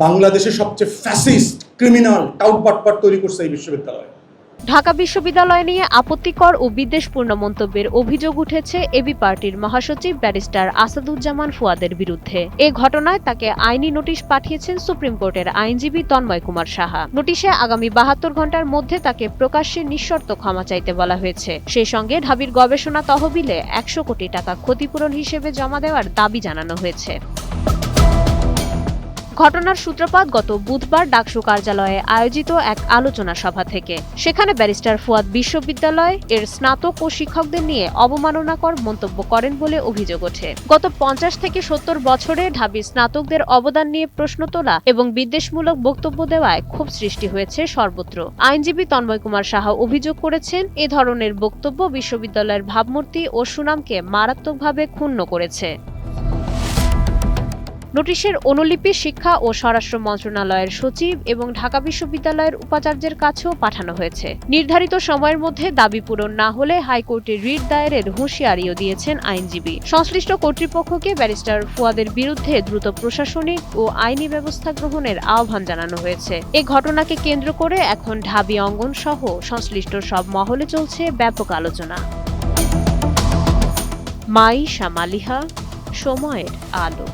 বাংলাদেশের সবচেয়ে fascist criminal টাউটবাটপাট তৈরি করছে এই বিশ্ববিদ্যালয়। ঢাকা বিশ্ববিদ্যালয় নিয়ে আপত্তিকর ও বিদ্বেষপূর্ণ মন্তব্যের অভিযোগ উঠেছে এবি পার্টির মহাসচিব ব্যারিস্টার আসাদুজ্জামান ফুয়াদের বিরুদ্ধে। এ ঘটনায় তাকে আইনি নোটিশ পাঠিয়েছেন সুপ্রিম কোর্টের আইনজীবী তন্ময় কুমার সাহা। নোটিশে আগামী ৭২ ঘণ্টার মধ্যে তাকে প্রকাশ্যে নিঃশর্ত ক্ষমা চাইতে বলা হয়েছে। সেই সঙ্গে ঢাবির গবেষণা তহবিলে ১০০ কোটি টাকা ক্ষতিপূরণ হিসেবে জমা দেওয়ার দাবি জানানো হয়েছে। ঘটনার সূত্রপাত গত বুধবার ডাকসু কার্যালয়ে আয়োজিত এক আলোচনা সভা থেকে। সেখানে ব্যারিস্টার ফুয়াদ বিশ্ববিদ্যালয় এর স্নাতক ও শিক্ষকদের নিয়ে অবমাননাকর মন্তব্য করেন বলে অভিযোগ ওঠে। গত ৫০ থেকে ৭০ বছরে ঢাবির স্নাতকদের অবদান নিয়ে প্রশ্ন তোলা এবং বিদ্বেষমূলক বক্তব্য দেওয়ায় ক্ষোভ সৃষ্টি হয়েছে সর্বত্র। আইনজীবী তন্ময় কুমার সাহা অভিযোগ করেছেন, এ ধরনের বক্তব্য বিশ্ববিদ্যালয়ের ভাবমূর্তি ও সুনামকে মারাত্মকভাবে ক্ষুণ্ণ করেছে। নোটিশের অনুলিপি শিক্ষা ও স্বরাষ্ট্র মন্ত্রণালয়ের সচিব এবং ঢাকা বিশ্ববিদ্যালয়ের উপাচার্যের কাছেও পাঠানো হয়েছে। নির্ধারিত সময়ের মধ্যে দাবি পূরণ না হলে হাইকোর্টে রিট দায়েরের হুঁশিয়ারিও দিয়েছেন আইনজীবী। সংশ্লিষ্ট কর্তৃপক্ষকে ব্যারিস্টার ফুয়াদের বিরুদ্ধে দ্রুত প্রশাসনিক ও আইনি ব্যবস্থা গ্রহণের আহ্বান জানানো হয়েছে। এ ঘটনাকে কেন্দ্র করে এখন ঢাবি অঙ্গন সহ সংশ্লিষ্ট সব মহলে চলছে ব্যাপক আলোচনা। মাইশা মালিহা, সময়ের আলো।